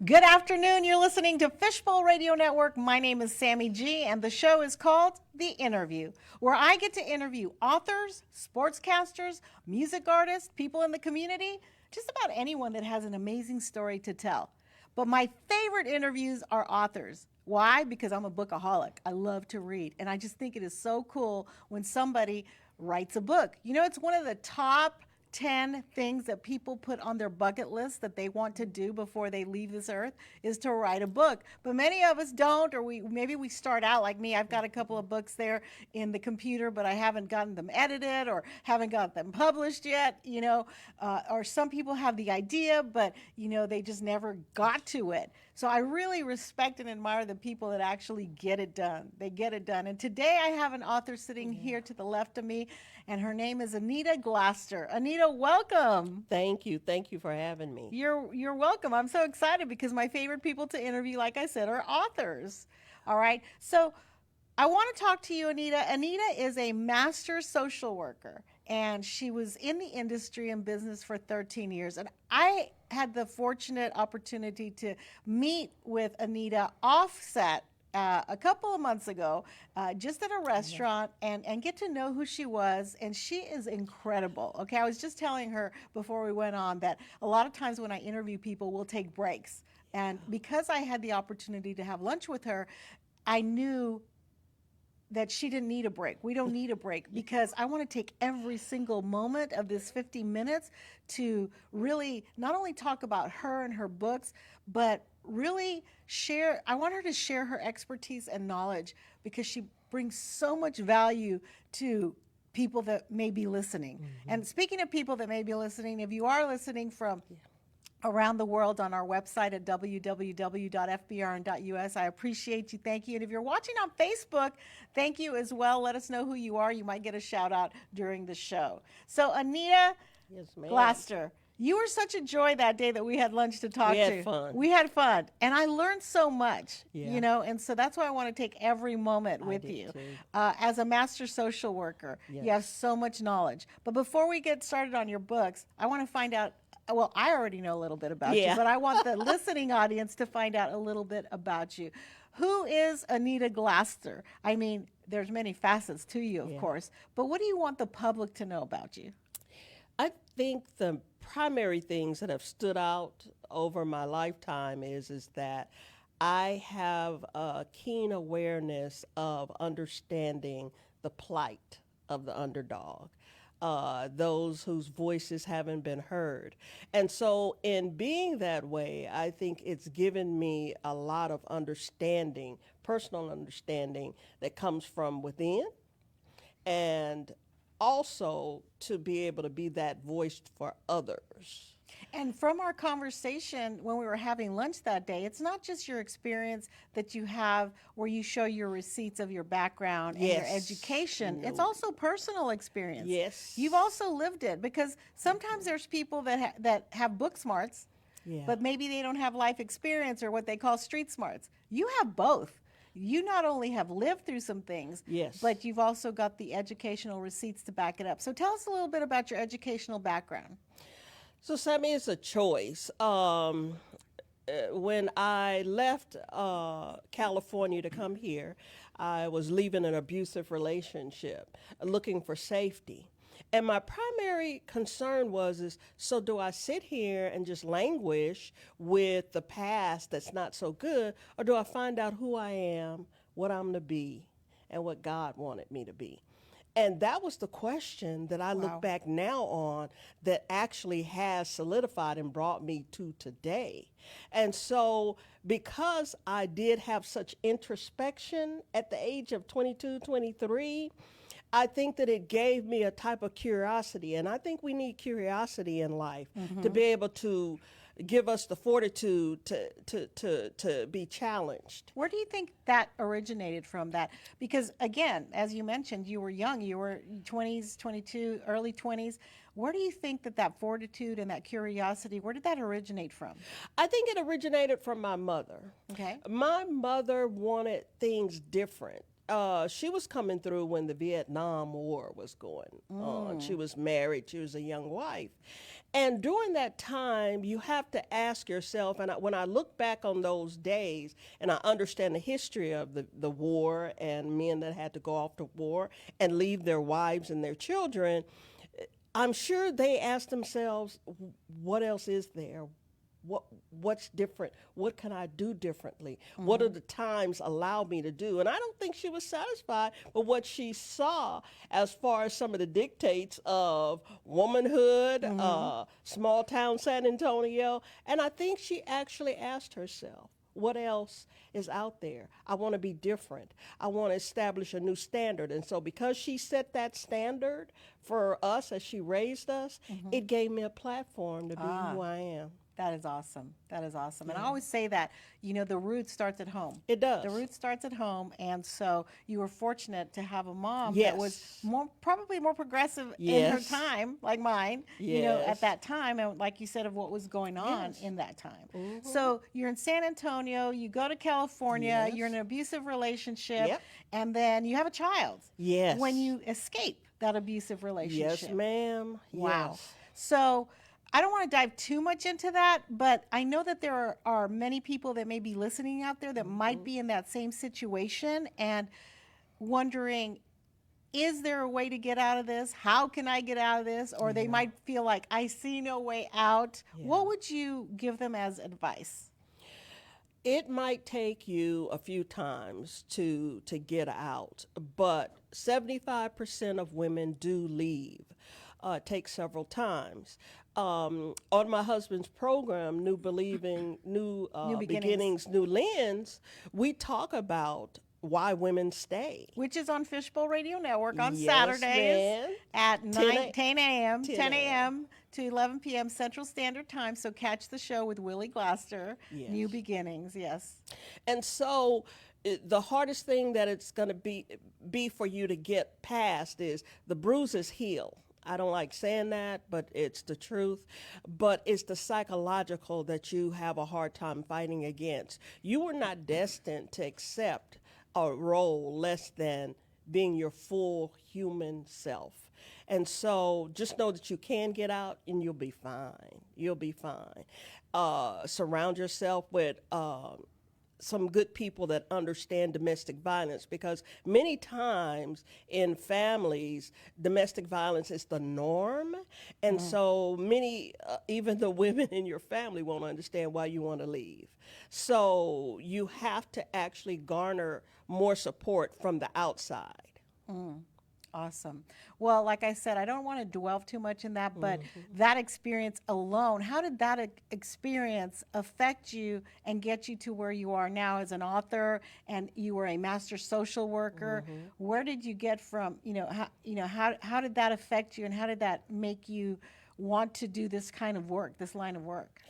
Good afternoon. You're listening to Fishbowl Radio Network. My name is Sammi G, and the show is called The Interview, where I get to interview authors, sportscasters, music artists, people in the community, just about anyone that has an amazing story to tell. But my favorite interviews are authors. Why? Because I'm a bookaholic. I love to read, and I just think it is so cool when somebody writes a book. You know, it's one of the top 10 things that people put on their bucket list that they want to do before they leave this earth is to write a book. But many of us don't, or maybe we start out like me. I've got a couple of books there in the computer, but I haven't gotten them edited or haven't got them published yet, or some people have the idea, but, they just never got to it. So I really respect and admire the people that actually get it done. They get it done. And today I have an author sitting here to the left of me, and her name is Anita Glaster. Anita, welcome. Thank you. Thank you for having me. You're welcome. I'm so excited because my favorite people to interview, like I said, are authors. All right. So I want to talk to you, Anita. Anita is a master social worker, and she was in the industry and business for 13 years. And I had the fortunate opportunity to meet with Anita offset a couple of months ago, just at a restaurant, and get to know who she was. And she is incredible. Okay, I was just telling her before we went on that a lot of times when I interview people, we'll take breaks. And because I had the opportunity to have lunch with her, I knew that she didn't need a break. We don't need a break because I want to take every single moment of this 50 minutes to really not only talk about her and her books, but really share. I want her to share her expertise and knowledge because she brings so much value to people that may be listening. Mm-hmm. And speaking of people that may be listening, if you are listening from around the world on our website at www.fbrn.us. I appreciate you. Thank you. And if you're watching on Facebook, thank you as well. Let us know who you are. You might get a shout out during the show. So Anita Glaster, you were such a joy that day that we had lunch to talk to. We had fun. And I learned so much, and so that's why I want to take every moment with you. As a master social worker, you have so much knowledge. But before we get started on your books, I want to find out. Well, I already know a little bit about you, but I want the listening audience to find out a little bit about you. Who is Anita Glaster? I mean, there's many facets to you, of course, but what do you want the public to know about you? I think the primary things that have stood out over my lifetime is that I have a keen awareness of understanding the plight of the underdog. Those whose voices haven't been heard. And so in being that way, I think it's given me a lot of understanding, personal understanding that comes from within, and also to be able to be that voice for others. And from our conversation when we were having lunch that day, it's not just your experience that you have where you show your receipts of your background and your education. It's also personal experience. Yes. You've also lived it because sometimes there's people that have book smarts, but maybe they don't have life experience or what they call street smarts. You have both. You not only have lived through some things, but you've also got the educational receipts to back it up. So tell us a little bit about your educational background. So, Sammi, it's a choice. When I left California to come here, I was leaving an abusive relationship, looking for safety. And my primary concern so do I sit here and just languish with the past that's not so good, or do I find out who I am, what I'm to be, and what God wanted me to be? And that was the question that I look back now on that actually has solidified and brought me to today. And so because I did have such introspection at the age of 22, 23, I think that it gave me a type of curiosity. And I think we need curiosity in life to be able to give us the fortitude to be challenged. Where do you think that originated from? That because again, as you mentioned, you were young, you were 20s, 22, early 20s. Where do you think that fortitude and that curiosity, where did that originate from? I think it originated from my mother. Okay. My mother wanted things different. She was coming through when the Vietnam War was going on. She was married. She was a young wife. And during that time, you have to ask yourself, and when I look back on those days and I understand the history of the war and men that had to go off to war and leave their wives and their children, I'm sure they asked themselves, what else is there? What's different? What can I do differently? What are the times allow me to do? And I don't think she was satisfied with what she saw as far as some of the dictates of womanhood, small town San Antonio. And I think she actually asked herself, what else is out there? I want to be different. I want to establish a new standard. And so because she set that standard for us as she raised us, it gave me a platform to be who I am. That is awesome. That is awesome. And I always say that, the root starts at home. It does. The root starts at home. And so you were fortunate to have a mom Yes. that was probably more progressive in her Yes. time, like mine, at Yes. that time. And like you said, of what was going on Yes. in that time. So you're in San Antonio, you go to California, Yes. you're in an abusive relationship, Yep. and then you have a child. Yes. When you escape that abusive relationship. Yes, ma'am. Wow. Yes. So I don't want to dive too much into that, but I know that there are many people that may be listening out there that might be in that same situation and wondering, is there a way to get out of this? How can I get out of this? Or they might feel like, I see no way out. What would you give them as advice? It might take you a few times to get out, but 75% of women do leave. It takes several times. On my husband's program, New Beginnings, New Lens, we talk about why women stay. Which is on Fishbowl Radio Network on Yes, Saturdays ma'am. at 10 a.m. 10 10 a.m. to 11 p.m. Central Standard Time. So catch the show with Willie Glaster, Yes. New Beginnings, yes. And so the hardest thing that it's going to be for you to get past is the bruises heal. I don't like saying that, but it's the truth. But it's the psychological that you have a hard time fighting against. You were not destined to accept a role less than being your full human self. And so just know that you can get out and you'll be fine. You'll be fine. Surround yourself with some good people that understand domestic violence, because many times in families, domestic violence is the norm. And so many, even the women in your family won't understand why you want to leave. So you have to actually garner more support from the outside. Awesome. Well, like I said, I don't want to dwell too much in that, but that experience alone, how did that experience affect you and get you to where you are now as an author, and you were a master social worker? Where did you get from, how did that affect you, and how did that make you want to do this kind of work, this line of work?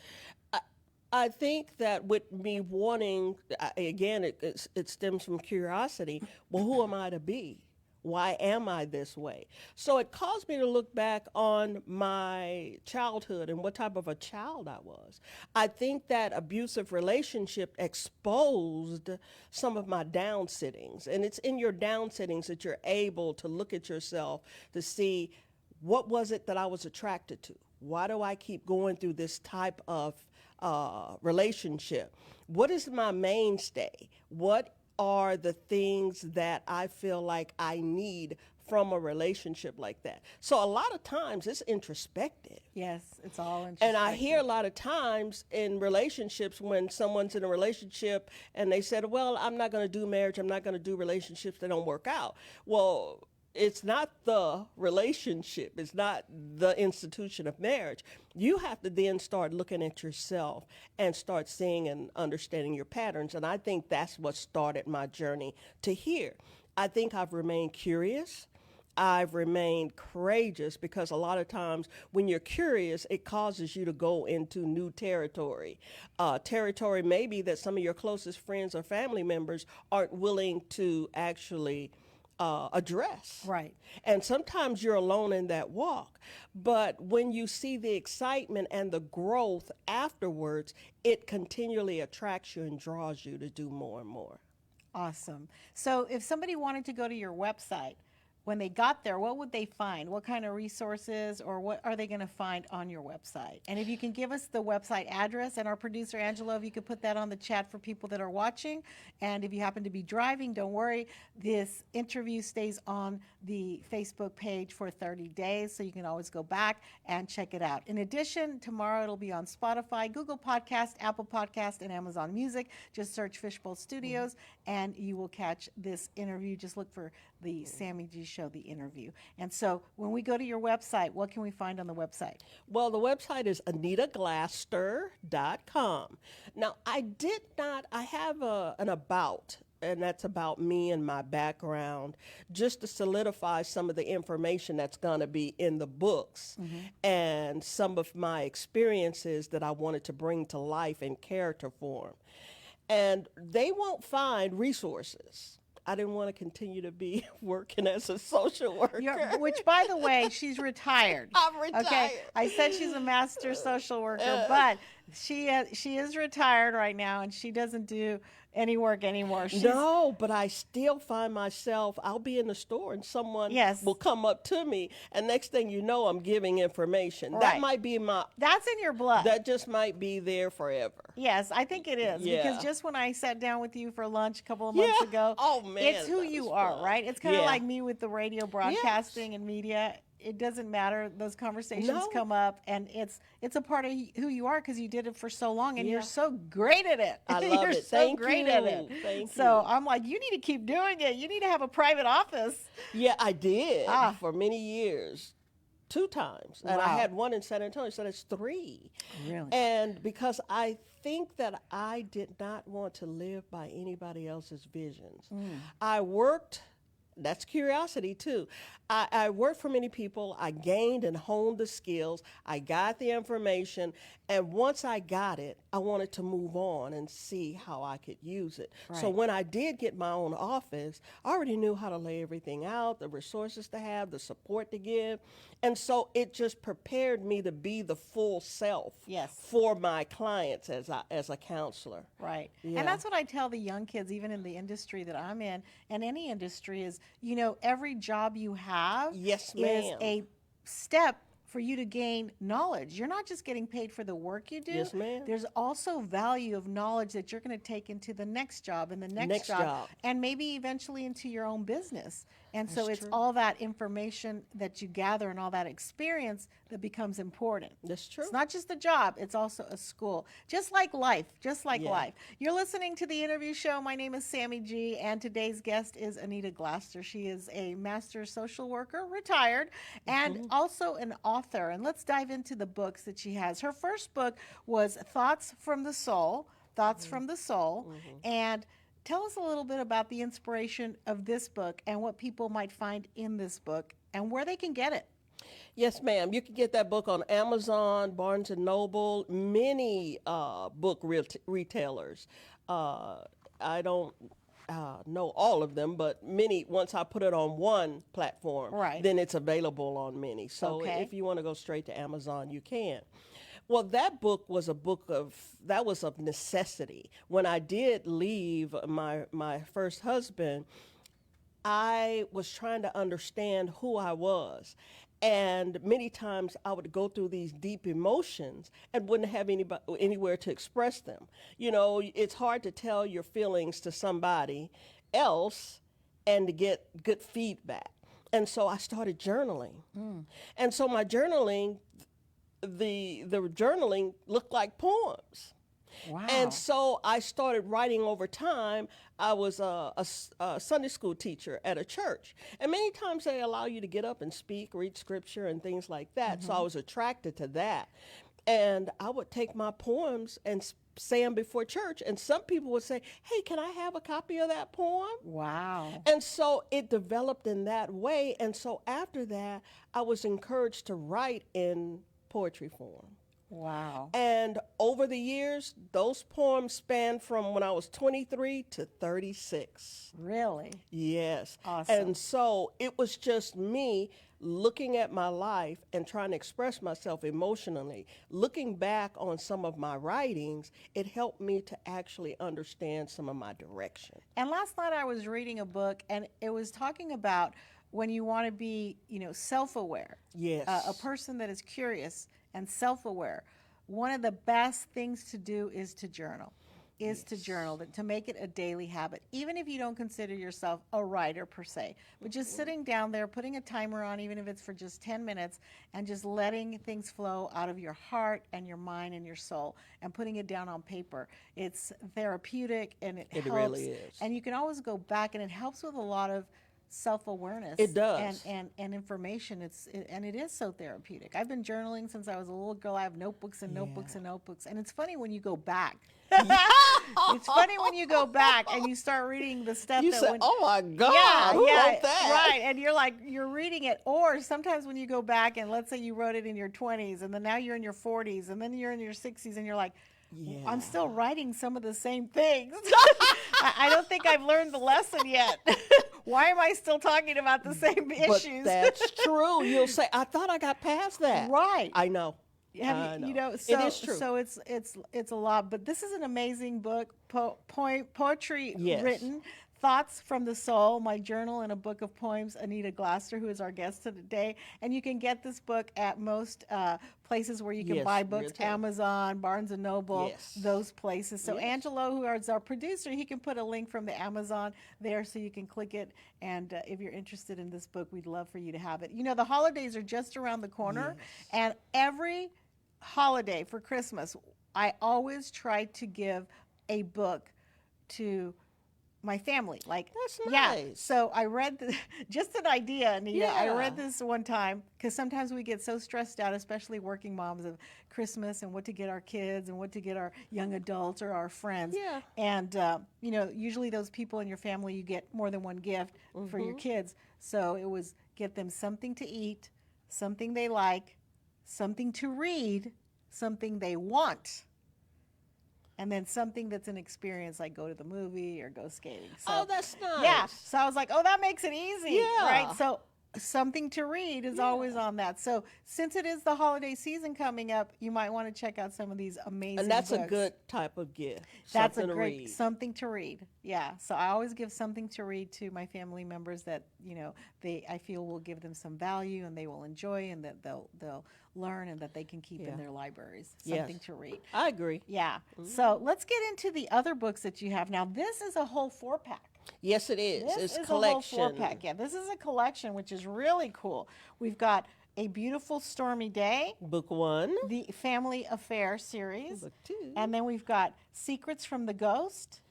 I think that with me wanting, again, it stems from curiosity. Well, who am I to be? Why am I this way? So it caused me to look back on my childhood and what type of a child I was. I think that abusive relationship exposed some of my down sittings. And it's in your down sittings that you're able to look at yourself to see, what was it that I was attracted to? Why do I keep going through this type of relationship? What is my mainstay? What are the things that I feel like I need from a relationship like that? So a lot of times it's introspective. Yes, it's all introspective. And I hear a lot of times in relationships when someone's in a relationship and they said, well, I'm not going to do marriage, I'm not going to do relationships that don't work out. Well, it's not the relationship, it's not the institution of marriage. You have to then start looking at yourself and start seeing and understanding your patterns. And I think that's what started my journey to here. I think I've remained curious. I've remained courageous, because a lot of times when you're curious, it causes you to go into new territory. Territory maybe that some of your closest friends or family members aren't willing to actually address. Right. And sometimes you're alone in that walk. But when you see the excitement and the growth afterwards, it continually attracts you and draws you to do more and more. Awesome. So if somebody wanted to go to your website, when they got there, what would they find? What kind of resources or what are they going to find on your website? And if you can give us the website address, and our producer Angelo, if you could put that on the chat for people that are watching. And if you happen to be driving, don't worry. This interview stays on the Facebook page for 30 days, so you can always go back and check it out. In addition, tomorrow it'll be on Spotify, Google Podcast, Apple Podcast, and Amazon Music. Just search Fishbowl Studios, and you will catch this interview. Just look for the Sammi G Show, the interview. And so when we go to your website, what can we find on the website? Well, the website is anitaglaster.com. Now, I have an about, and that's about me and my background, just to solidify some of the information that's going to be in the books and some of my experiences that I wanted to bring to life in character form. And they won't find resources. I didn't want to continue to be working as a social worker. Which, by the way, she's retired. I'm retired. Okay, I said she's a master social worker, but she is retired right now, and she doesn't do any work anymore. No, but I still find myself, I'll be in the store and someone will come up to me, and next thing you know, I'm giving information. Right. That might be that's in your blood. That just might be there forever. Yes, I think it is. Yeah. Because just when I sat down with you for lunch a couple of months ago, oh, man, it's who you are, fun. right? It's kind of like me with the radio broadcasting and media. It doesn't matter. Those conversations come up, and it's a part of who you are because you did it for so long, and you're so great at it. I love you're it. so Thank great you. at it. Thank so you. I'm like, you need to keep doing it. You need to have a private office. Yeah, I did for many years. 2 times. And I had one in San Antonio, so that's 3. Really? And because I think that I did not want to live by anybody else's visions. I worked, that's curiosity too. I worked for many people. I gained and honed the skills. I got the information. And once I got it, I wanted to move on and see how I could use it. Right. So when I did get my own office, I already knew how to lay everything out, the resources to have, the support to give. And so it just prepared me to be the full self for my clients as a counselor. Right. Yeah. And that's what I tell the young kids, even in the industry that I'm in, and any industry, is, you know, every job you have Yes, is ma'am. a step for you to gain knowledge. You're not just getting paid for the work you do. Yes, ma'am. There's also value of knowledge that you're going to take into the next job and the next job, and maybe eventually into your own business. And so it's all that information that you gather and all that experience that becomes important. That's true. It's not just a job, it's also a school. Just like life, life. You're listening to the interview show. My name is Sammi G, and today's guest is Anita Glaster. She is a master social worker, retired, and also an author. And let's dive into the books that she has. Her first book was Thoughts from the Soul, and tell us a little bit about the inspiration of this book and what people might find in this book and where they can get it. Yes, ma'am. You can get that book on Amazon, Barnes & Noble, many book retailers. I don't know all of them, but many, once I put it on one platform, then it's available on many. So if you want to go straight to Amazon, you can. Well, that book was that was of necessity. When I did leave my first husband, I was trying to understand who I was. And many times I would go through these deep emotions and wouldn't have anywhere to express them. You know, it's hard to tell your feelings to somebody else and to get good feedback. And so I started journaling. And so my journaling, the journaling looked like poems. Wow. And so I started writing over time. I was a Sunday school teacher at a church. And many times they allow you to get up and speak, read scripture and things like that. So I was attracted to that. And I would take my poems and say them before church. And some people would say, hey, can I have a copy of that poem? Wow. And so it developed in that way. And so after that, I was encouraged to write in poetry form. Wow. And over the years, those poems spanned from when I was 23 to 36. Really? Yes. Awesome. And so it was just me looking at my life and trying to express myself emotionally, looking back on some of my writings, it helped me to actually understand some of my direction. And last night I was reading a book, and it was talking about when you want to be, self-aware. Yes. A person that is curious and self-aware. One of the best things to do is to journal. To make it a daily habit, even if you don't consider yourself a writer per se, but just sitting down there, putting a timer on, even if it's for just 10 minutes, and just letting things flow out of your heart and your mind and your soul, and putting it down on paper. It's therapeutic, and it helps. Really is. And you can always go back, and it helps with a lot of self-awareness. It does. And information. And it is so therapeutic. I've been journaling since I was a little girl. I have notebooks and notebooks and notebooks. And it's funny when you go back. It's funny when you go back and you start reading the stuff You that say, when, oh my God, who wrote that? right. And you're reading it. Or sometimes when you go back and let's say you wrote it in your 20s and then now you're in your 40s and then you're in your 60s and you're like, I'm still writing some of the same things. I don't think I've learned the lesson yet. Why am I still talking about the same issues? But that's true. You'll say, I thought I got past that. Right. I know. So, it is true. So it's a lot. But this is an amazing book, poetry written, thoughts from the soul, my journal and a book of poems, Anita Glaster, who is our guest today. And you can get this book at most places where you can buy books, Amazon, Barnes & Noble, those places. So Angelo, who is our producer, he can put a link from the Amazon there so you can click it. And if you're interested in this book, we'd love for you to have it. The holidays are just around the corner, and every holiday for Christmas, I always try to give a book to my family. That's nice. So I read just an idea, Anita. I read this one time because sometimes we get so stressed out, especially working moms, of Christmas and what to get our kids and what to get our young adults or our friends. And usually those people in your family, you get more than one gift for your kids. So it was get them something to eat, something they like, something to read, something they want, and then something that's an experience, like go to the movie or go skating. So, that's nice. Yeah. So I was like, that makes it easy. Right. So something to read is always on that. So since it is the holiday season coming up, you might want to check out some of these amazing And that's books. a good type of gift. That's something a great to read. something to read. Yeah. So I always give something to read to my family members that, I feel will give them some value and they will enjoy and that they'll learn and that they can keep in their libraries. Something to read. I agree. Yeah. So let's get into the other books that you have. Now, this is a whole 4-pack. Yes, it is. This It's is collection. a whole 4-pack. Yeah, this is a collection, which is really cool. We've got A Beautiful Stormy Day, Book 1. the Family Affair series, Book 2. and then we've got Secrets from the Ghost,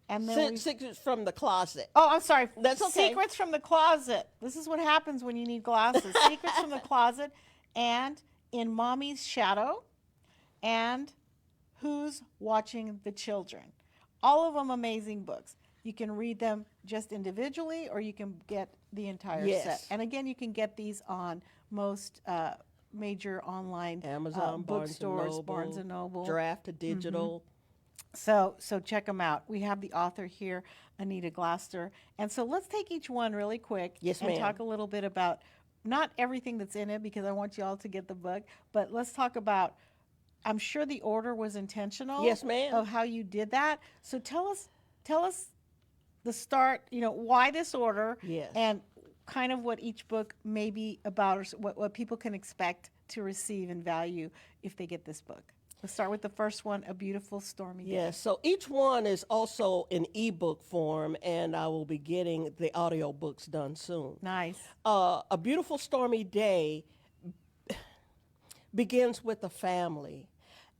and then Secrets from the Closet. oh, I'm sorry. That's okay. Secrets from the Closet. This is what happens when you need glasses. Secrets from the Closet, and In Mommy's Shadow, and Who's Watching the Children. All of them amazing books. You can read them just individually, or you can get the entire set. And again, you can get these on most major online Amazon, bookstores, Barnes & Noble. Draft to digital. So check them out. We have the author here, Anita Glaster. And so let's take each one really quick Yes, and ma'am. talk a little bit about not everything that's in it because I want you all to get the book, but let's talk about, I'm sure the order was intentional. Yes, ma'am. Of how you did that. So tell us the start, why this order. Yes. And kind of what each book may be about, or what people can expect to receive and value if they get this book. Let's start with the first one, A Beautiful Stormy Day. Yes, so each one is also in ebook form, and I will be getting the audio books done soon. Nice. A Beautiful Stormy Day begins with a family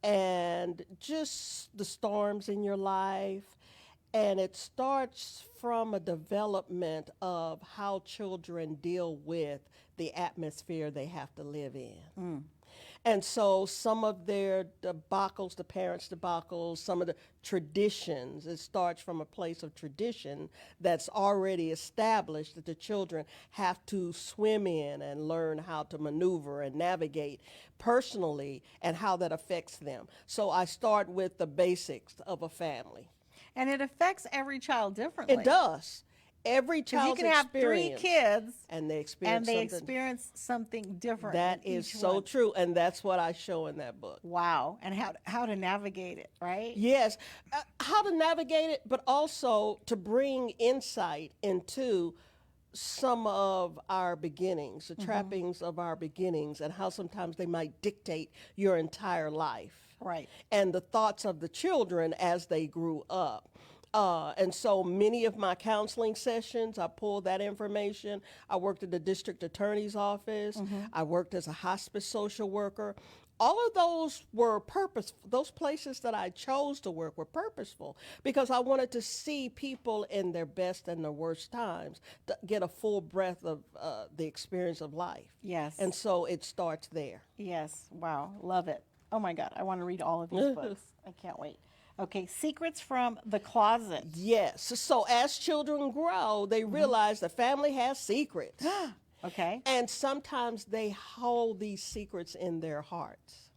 and just the storms in your life. And it starts from a development of how children deal with the atmosphere they have to live in. And so some of their debacles, the parents' debacles, some of the traditions, it starts from a place of tradition that's already established that the children have to swim in and learn how to maneuver and navigate personally and how that affects them. So I start with the basics of a family. And it affects every child differently. It does. Every Because you child's can have three experience, kids and they and experience they something. experience something different. That in is each so one. true, and that's what I show in that book. Wow. And how to navigate it, right? Yes, how to navigate it, but also to bring insight into some of our beginnings, the trappings of our beginnings, and how sometimes they might dictate your entire life. Right. And the thoughts of the children as they grew up. And so many of my counseling sessions, I pulled that information. I worked at the district attorney's office. I worked as a hospice social worker. All of those were purposeful. Those places that I chose to work were purposeful because I wanted to see people in their best and their worst times, to get a full breadth of the experience of life. Yes. And so it starts there. Yes. Wow. Love it. Oh my God. I want to read all of these books. I can't wait. Okay. Secrets from the Closet. Yes. So as children grow, they realize the family has secrets. Okay. And sometimes they hold these secrets in their hearts.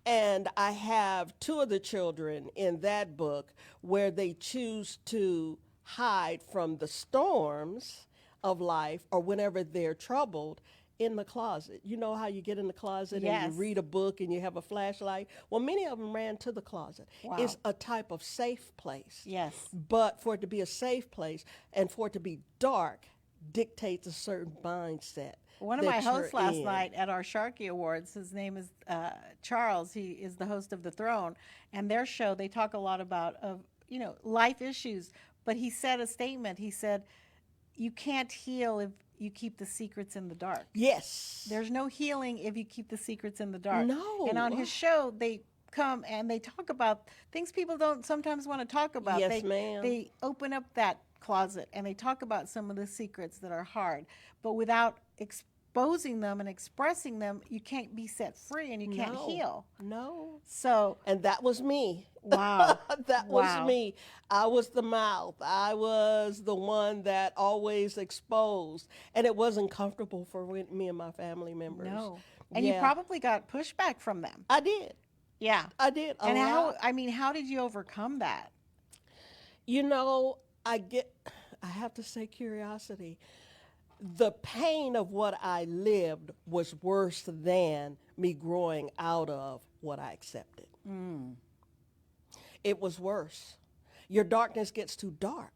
And I have two of the children in that book where they choose to hide from the storms of life or whenever they're troubled in the closet. You know how you get in the closet and Yes. you read a book and you have a flashlight? Well, many of them ran to the closet. Wow. It's a type of safe place. Yes. But for it to be a safe place and for it to be dark dictates a certain mindset. One of my that you're hosts last in. night at our Sharkey Awards, his name is Charles. He is the host of The Throne, and their show they talk a lot about life issues. But he said a statement. He said, "You can't heal if you keep the secrets in the dark. Yes. There's no healing if you keep the secrets in the dark." No. And on his show, they come and they talk about things people don't sometimes want to talk about. Yes, ma'am. They open up that closet and they talk about some of the secrets that are hard, but without exposing them and expressing them, you can't be set free and you can't No. heal. No. So, And that was me. wow. That Wow. was me. I was the mouth. I was the one that always exposed. And it wasn't comfortable for me and my family members. No. And you probably got pushback from them. I did. Yeah. I did. And how did you overcome that? You know, I have to say curiosity. The pain of what I lived was worse than me growing out of what I accepted. It was worse. Your darkness gets too dark.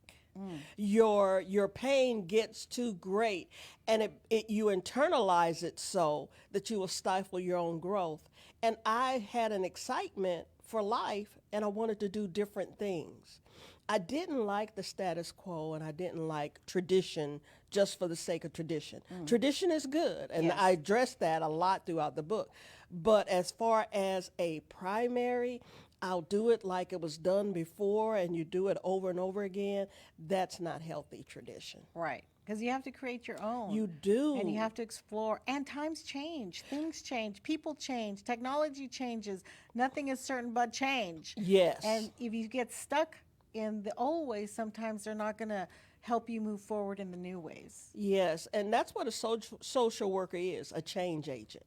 Your pain gets too great, and you internalize it so that you will stifle your own growth. And I had an excitement for life, and I wanted to do different things. I didn't like the status quo, and I didn't like tradition just for the sake of tradition. Tradition is good, and Yes. I addressed that a lot throughout the book. But as far as a primary, I'll do it like it was done before, and you do it over and over again. That's not healthy tradition. Right. Because you have to create your own. You do. And you have to explore. And times change. Things change. People change. Technology changes. Nothing is certain but change. Yes. And if you get stuck in the old ways, sometimes they're not going to help you move forward in the new ways. Yes, and that's what a social worker is, a change agent.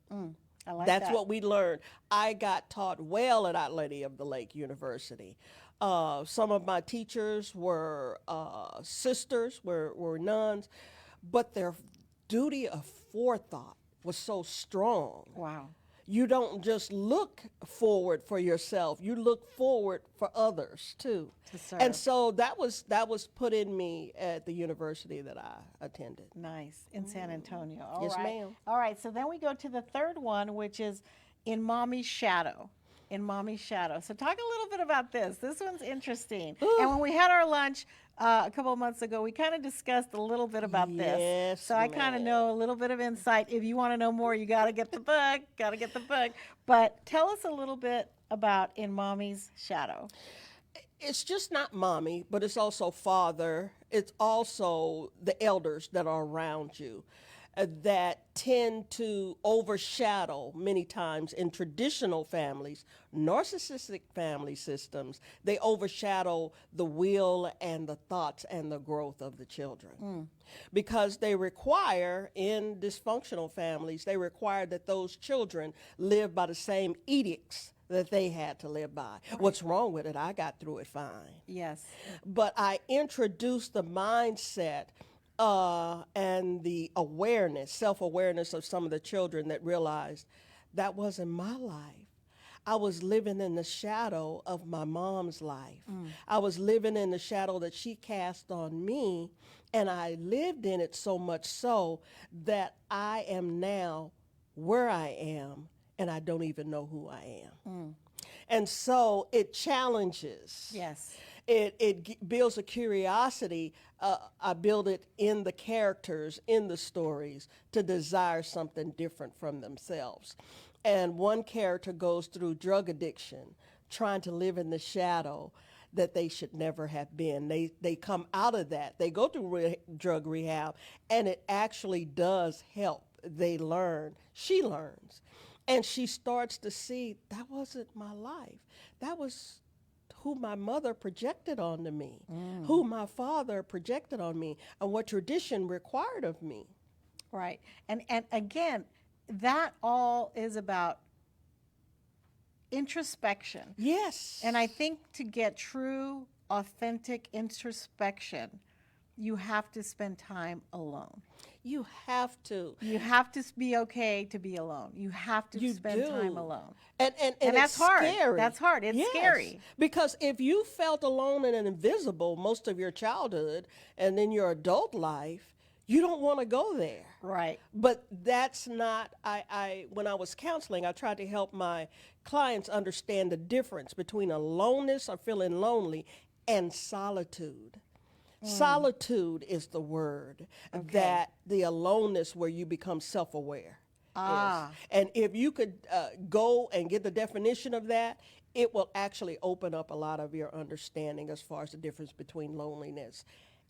I like That's that. what we learned. I got taught well at Our Lady of the Lake University. Some of my teachers were sisters, were nuns, but their duty of forethought was so strong. Wow. You don't just look forward for yourself, you look forward for others too. To serve. And so that was put in me at the university that I attended. Nice. In San Antonio. Yes, All right. ma'am. All right. So then we go to the third one, which is In Mommy's Shadow. In Mommy's Shadow. So talk a little bit about this. This one's interesting. And when we had our lunch a couple of months ago, we kind of discussed a little bit about this. Yes, So I kind of ma'am. know a little bit of insight. If you want to know more, you got to get the book. Got to get the book. But tell us a little bit about In Mommy's Shadow. It's just not mommy, but it's also father. It's also the elders that are around you. that tend to overshadow many times in traditional families, narcissistic family systems, they overshadow the will and the thoughts and the growth of the children. Because they require, in dysfunctional families, they require that those children live by the same edicts that they had to live by. What's wrong with it? I got through it fine. Yes. But I introduced the mindset and the awareness, self-awareness of some of the children that realized that wasn't my life. I was living in the shadow of my mom's life. I was living in the shadow that she cast on me, and I lived in it so much so that I am now where I am, and I don't even know who I am. And so it challenges. Yes. It builds a curiosity. I build it in the characters, in the stories, to desire something different from themselves. And one character goes through drug addiction, trying to live in the shadow that they should never have been. They come out of that. They go through drug rehab, and it actually does help. They learn. She learns. And she starts to see, that wasn't my life. That was who my mother projected onto me, who my father projected on me, and what tradition required of me. Right. And again, that all is about introspection. Yes. And I think to get true, authentic introspection, you have to spend time alone. You have to. You have to be okay to be alone. You have to spend time alone. And that's it's hard. scary. That's hard. It's scary. Because if you felt alone and invisible most of your childhood and then your adult life, you don't want to go there. Right. But that's not, when I was counseling, I tried to help my clients understand the difference between aloneness or feeling lonely and solitude. Solitude is the word that the aloneness where you become self-aware is. And if you could go and get the definition of that, it will actually open up a lot of your understanding as far as the difference between loneliness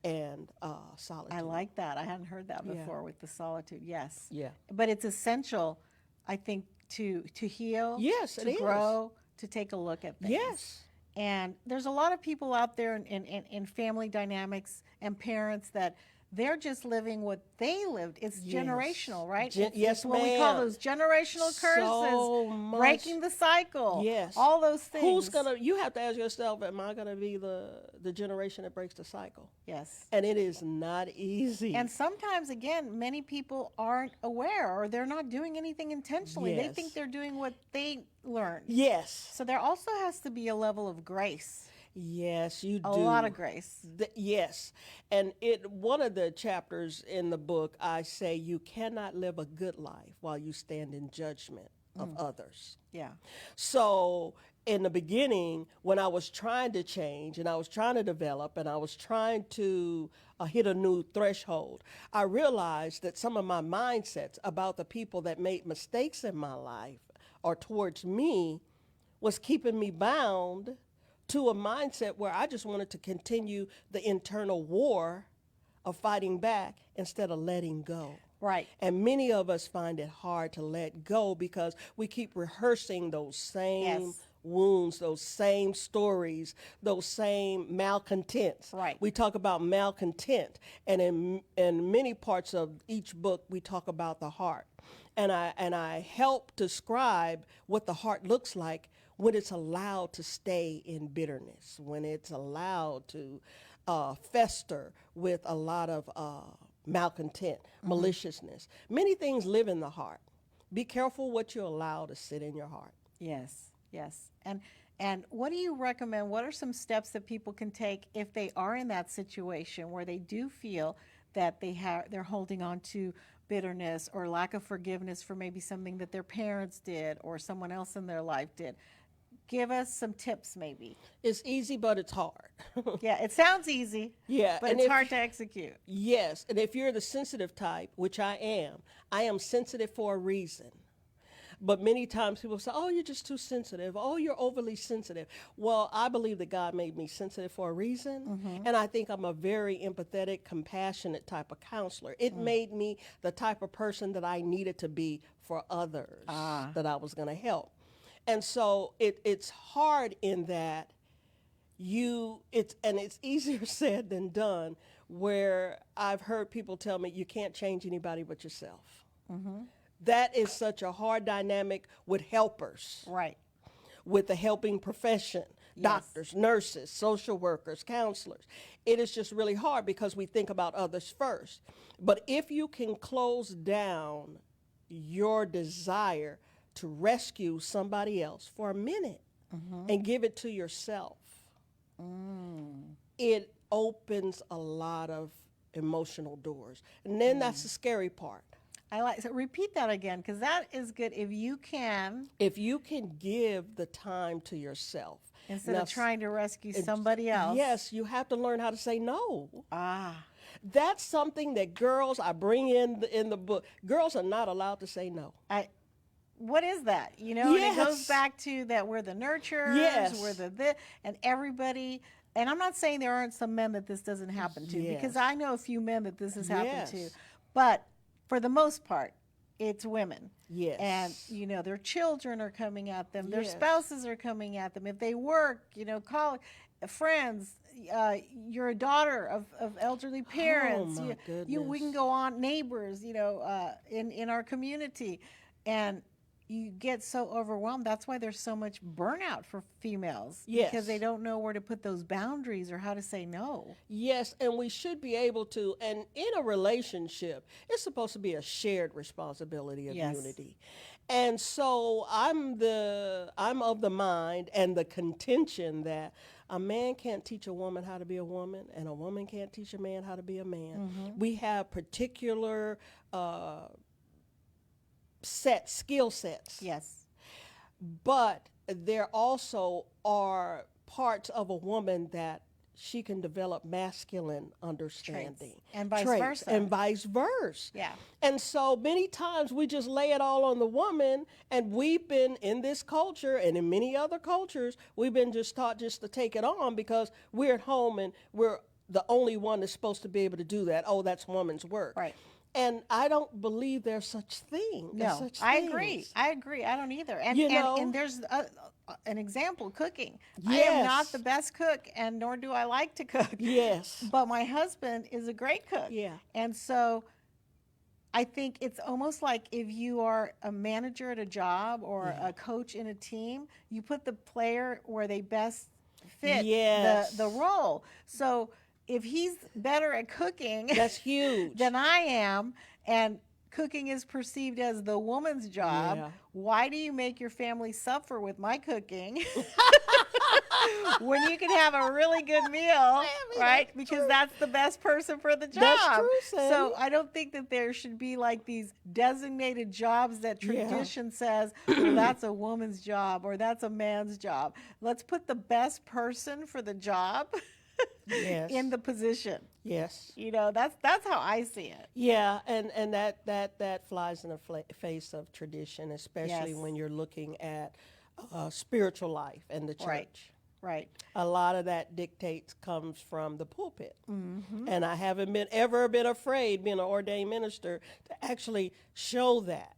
and solitude. I like that. I hadn't heard that before with the solitude. Yes. Yeah. But it's essential, I think, to heal, Yes, to it is. grow, to take a look at things. Yes. And there's a lot of people out there in family dynamics and parents that they're just living what they lived. It's generational, right? Yes, it's what we call ma'am. those generational curses, So much. breaking the cycle. Yes. All those things. You have to ask yourself, am I going to be the generation that breaks the cycle? Yes. And it is not easy. And sometimes, again, many people aren't aware or they're not doing anything intentionally. They Yes. think they're doing what they learned. Yes. So there also has to be a level of grace, Yes, you do. a lot of grace. Yes. And one of the chapters in the book, I say you cannot live a good life while you stand in judgment of others. Yeah. So in the beginning, when I was trying to change and I was trying to develop and I was trying to hit a new threshold, I realized that some of my mindsets about the people that made mistakes in my life or towards me was keeping me bound to a mindset where I just wanted to continue the internal war of fighting back instead of letting go. Right. And many of us find it hard to let go because we keep rehearsing those same wounds, those same stories, those same malcontents. Right. We talk about malcontent, and in many parts of each book, we talk about the heart. And I help describe what the heart looks like when it's allowed to stay in bitterness, when it's allowed to fester with a lot of malcontent, maliciousness. Many things live in the heart. Be careful what you allow to sit in your heart. Yes. Yes. And what do you recommend? What are some steps that people can take if they are in that situation where they do feel that they're holding on to bitterness or lack of forgiveness for maybe something that their parents did or someone else in their life did? Give us some tips, maybe. It's easy, but it's hard. Yeah, it sounds easy. Yeah, but and it's hard to execute. Yes, and if you're the sensitive type, which I am sensitive for a reason. But many times people say, oh, you're just too sensitive. Oh, you're overly sensitive. Well, I believe that God made me sensitive for a reason. And I think I'm a very empathetic, compassionate type of counselor. It made me the type of person that I needed to be for others that I was going to help. And so it's hard in that it's easier said than done, where I've heard people tell me you can't change anybody but yourself. That is such a hard dynamic with helpers, Right. with the helping profession, doctors, nurses, social workers, counselors. It is just really hard because we think about others first. But if you can close down your desire to rescue somebody else for a minute and give it to yourself, it opens a lot of emotional doors. And then that's the scary part. So repeat that again, because that is good. If you can, give the time to yourself instead of trying to rescue somebody else. Yes, you have to learn how to say no. Ah. That's something that girls, I bring in the book. Girls are not allowed to say no. What is that? You know, and it goes back to that we're the nurturers, we're the and everybody. And I'm not saying there aren't some men that this doesn't happen to, because I know a few men that this has happened to. But for the most part, it's women. Yes. And, you know, their children are coming at them. Their spouses are coming at them. If they work, you know, college, friends, you're a daughter of elderly parents. Oh, my goodness. We can go on, neighbors, you know, in our community. And you get so overwhelmed. That's why there's so much burnout for females. Yes. Because they don't know where to put those boundaries or how to say no. Yes, and we should be able to, and in a relationship, it's supposed to be a shared responsibility of unity. And so I'm of the mind and the contention that a man can't teach a woman how to be a woman, and a woman can't teach a man how to be a man. We have particular skill sets. Yes. But there also are parts of a woman that she can develop masculine understanding. Traits. And vice versa. And vice versa. Yeah. And so many times we just lay it all on the woman, and we've been in this culture and in many other cultures, we've been just taught just to take it on because we're at home and we're the only one that's supposed to be able to do that. Oh, that's woman's work. Right. And I don't believe there's such thing. No, I agree. I don't either. And and there's an example, cooking. I am not the best cook, and nor do I like to cook. Yes. But my husband is a great cook. Yeah. And so I think it's almost like if you are a manager at a job or a coach in a team, you put the player where they best fit the role. So if he's better at cooking, that's huge, than I am, and cooking is perceived as the woman's job, why do you make your family suffer with my cooking when you can have a really good meal, right? Because that's the best person for the job. That's true, Sammi. So I don't think that there should be like these designated jobs that tradition says, well, that's a woman's job or that's a man's job. Let's put the best person for the job in the position. Yes. You know, that's how I see it. Yeah, and that flies in the face of tradition, especially when you're looking at spiritual life and the church. Right. A lot of that dictates comes from the pulpit. And I haven't ever been afraid, being an ordained minister, to actually show that.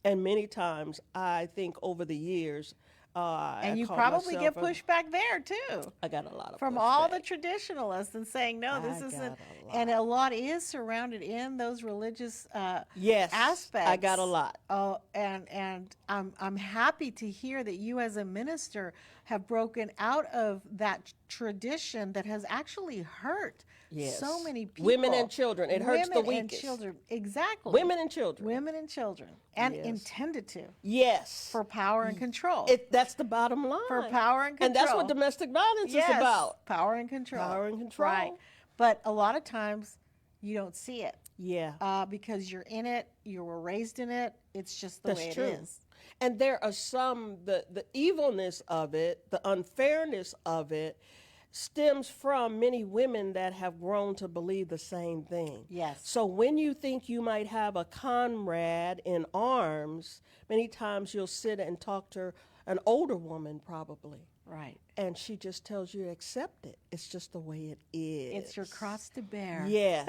And many times, I think over the years, and you probably get pushback there too. I got a lot of from pushback. All the traditionalists and saying no, this isn't. And a lot is surrounded in those religious aspects. I got a lot. Oh, and I'm happy to hear that you as a minister have broken out of that tradition that has actually hurt so many people. Women and children. It hurts the weakest. Women and children. Exactly. Women and children. Women and children. And intended to. Yes. For power and control. That's the bottom line. For power and control. And that's what domestic violence is about. Power and control. Power and control. Right. But a lot of times you don't see it. Yeah. Because you're in it, you were raised in it. It's just the way it is. And there are the evilness of it, the unfairness of it, stems from many women that have grown to believe the same thing. Yes. So when you think you might have a comrade in arms, many times you'll sit and talk to an older woman probably. Right. And she just tells you to accept it. It's just the way it is. It's your cross to bear. Yes.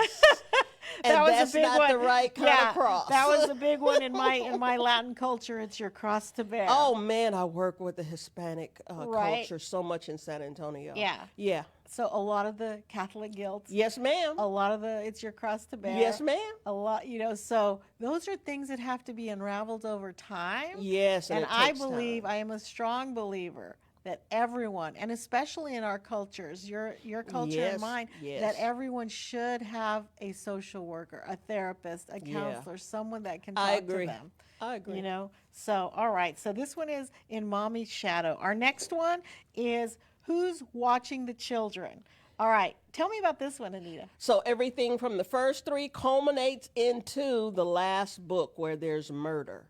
That And was that's a big not one. the right kind of cross. That was a big one in my Latin culture. It's your cross to bear. Oh man, I work with the Hispanic Right. culture so much in San Antonio. Yeah. Yeah. So a lot of the Catholic guilt. Yes, ma'am. A lot of the it's your cross to bear. Yes, ma'am. A lot, so those are things that have to be unraveled over time. Yes, and And it I takes believe, time. I am a strong believer that everyone, and especially in our cultures, your culture Yes, and mine, yes. that everyone should have a social worker, a therapist, a Yeah. counselor, someone that can talk I agree. to them. I agree. So all right, so this one is in Mommy's Shadow. Our next one is Who's Watching the Children? All right, tell me about this one, Anita. So everything from the first three culminates into the last book where there's murder.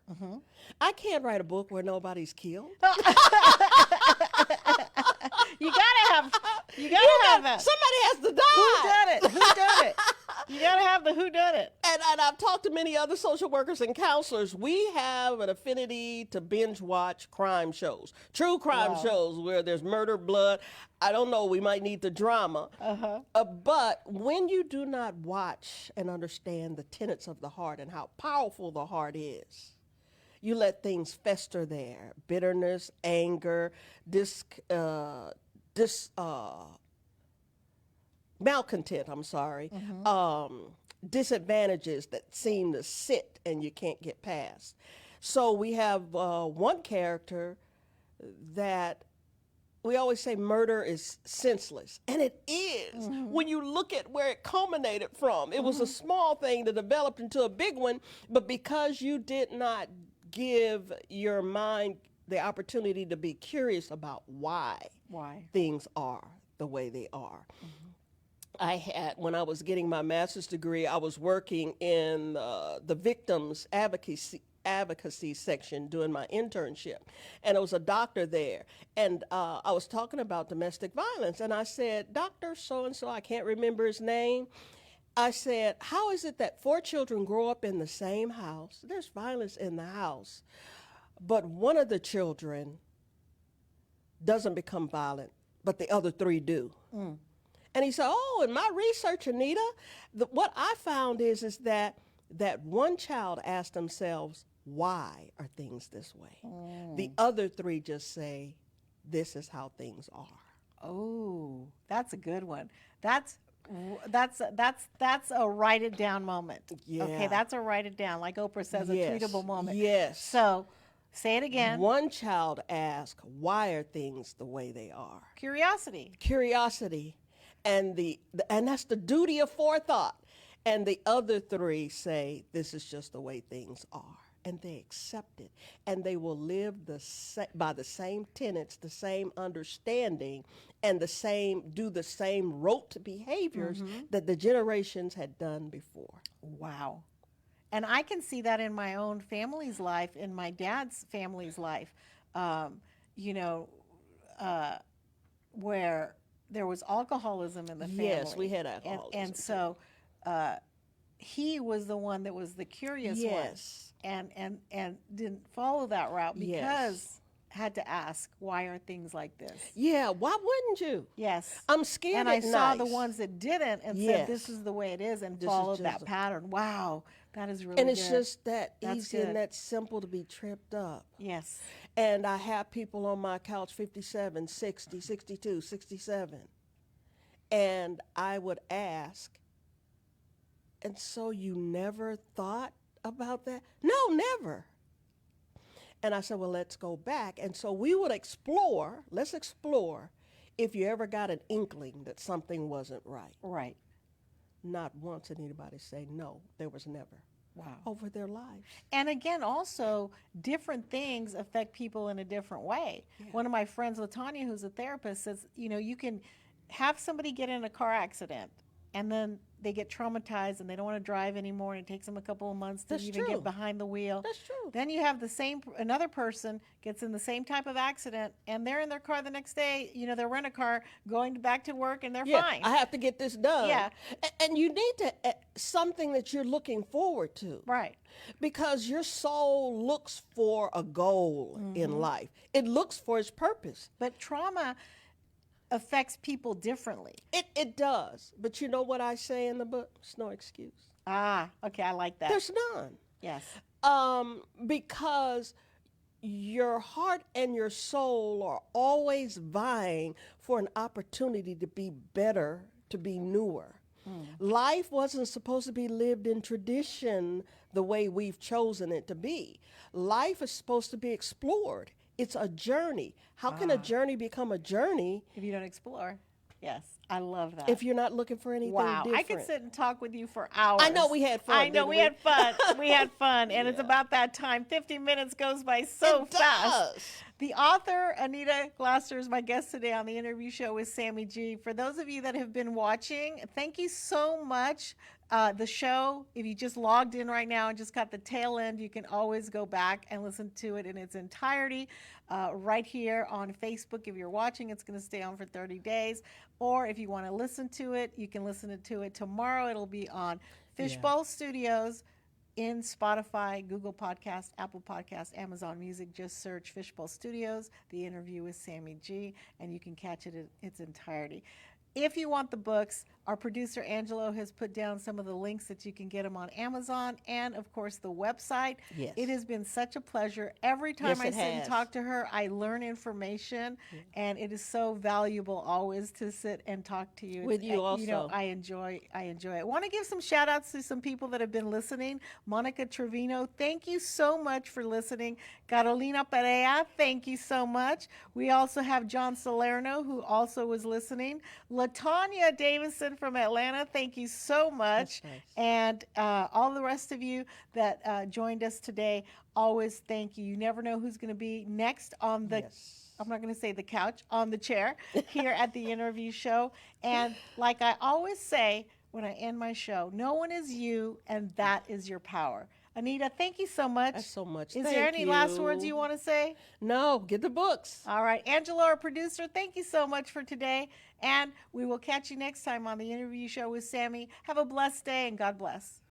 I can't write a book where nobody's killed. You gotta have that. Somebody has to die. Who done it? Who done it? You gotta have the who done it. And I've talked to many other social workers and counselors. We have an affinity to binge watch crime shows, true crime Wow. shows where there's murder, blood. I don't know, we might need the drama. But when you do not watch and understand the tenets of the heart and how powerful the heart is, you let things fester there. Bitterness, anger, malcontent, disadvantages that seem to sit and you can't get past. So we have one character that we always say murder is senseless, and it is. When you look at where it culminated from, it was a small thing that developed into a big one, but because you did not give your mind the opportunity to be curious about why things are the way they are. When I was getting my master's degree, I was working in the victims advocacy section doing my internship, and there was a doctor there, and I was talking about domestic violence, and I said, Dr. So-and-so, I can't remember his name. I said, how is it that 4 children grow up in the same house? There's violence in the house, but one of the children doesn't become violent, but the other 3 do. And he said, oh, in my research, Anita, what I found is that one child asked themselves, why are things this way? The other 3 just say, this is how things are. Oh, that's a good one. That's a write it down moment. Yeah. Okay, that's a write it down, like Oprah says, Yes, a tweetable moment. yes. So say it again. One child asked, why are things the way they are? Curiosity. Curiosity, and that's the duty of forethought. And the other 3 say, this is just the way things are. And they accept it. And they will live by the same tenets, the same understanding, and do the same rote behaviors that the generations had done before. Wow. And I can see that in my own family's life, in my dad's family's life, where there was alcoholism in the family. Yes, we had alcoholism. And so he was the one that was the curious Yes. one and didn't follow that route because Yes. had to ask, why are things like this? Yeah, why wouldn't you? Yes. I'm scared And I at saw the night. ones that didn't and Yes. said, this is the way it is, and This is followed just that pattern. Wow, that is really And it's good. just that That's easy good. and that simple to be tripped up. Yes. And I have people on my couch 57, 60, 62, 67. And I would ask, and so you never thought about that? No, never. And I said, well, let's go back. And so we would let's explore if you ever got an inkling that something wasn't right. Right. Not once did anybody say no, there was never. Wow. Over their lives. And again, also, different things affect people in a different way. Yeah. One of my friends, Latanya, who's a therapist, says, you can have somebody get in a car accident and then they get traumatized and they don't want to drive anymore, and it takes them a couple of months to That's even true. get behind the wheel. That's true. Then you have another person gets in the same type of accident, and they're in their car the next day, their rent a car, going back to work, and they're Yeah, fine. I have to get this done. Yeah. And you need to something that you're looking forward to. Right. Because your soul looks for a goal in life. It looks for its purpose. But trauma affects people differently. It does. But you know what I say in the book? It's no excuse. Ah, okay, I like that. There's none. Yes. Because your heart and your soul are always vying for an opportunity to be better, to be newer. Life wasn't supposed to be lived in tradition the way we've chosen it to be. Life is supposed to be explored. It's a journey. How can a journey become a journey If you don't explore. Yes, I love that. if you're not looking for anything Wow, different? I could sit and talk with you for hours. I know we had fun, I know didn't we we? had fun. We had fun, and it's about that time. 50 minutes goes by so It fast. does. The author, Anita Glaster, is my guest today on the interview show with Sammi G. For those of you that have been watching, thank you so much. The show, if you just logged in right now and just got the tail end, you can always go back and listen to it in its entirety right here on Facebook. If you're watching, it's going to stay on for 30 days. Or if you want to listen to it, you can listen to it tomorrow. It'll be on Fishbowl Studios in Spotify, Google Podcast, Apple Podcast, Amazon Music. Just search Fishbowl Studios, the interview with Sammi G, and you can catch it in its entirety. If you want the books, our producer Angelo has put down some of the links that you can get them on Amazon and, of course, the website. Yes. It has been such a pleasure. Every time Yes, I it sit and has. talk to her, I learn information, and it is so valuable always to sit and talk to you. With you also. I enjoy it. I want to give some shout outs to some people that have been listening. Monica Trevino, thank you so much for listening. Carolina Perea, thank you so much. We also have John Salerno, who also was listening. Latanya Davison from Atlanta, thank you so much. That's nice. And all the rest of you that joined us today, always thank you. You never know who's going to be next on the Yes. I'm not going to say the couch, on the chair here at the interview show. And like I always say when I end my show, no one is you, and that is your power. Anita, thank you so much. That's so much. Is there any last words you want to say? No, get the books. All right. Angela, our producer, thank you so much for today. And we will catch you next time on the interview show with Sammi. Have a blessed day, and God bless.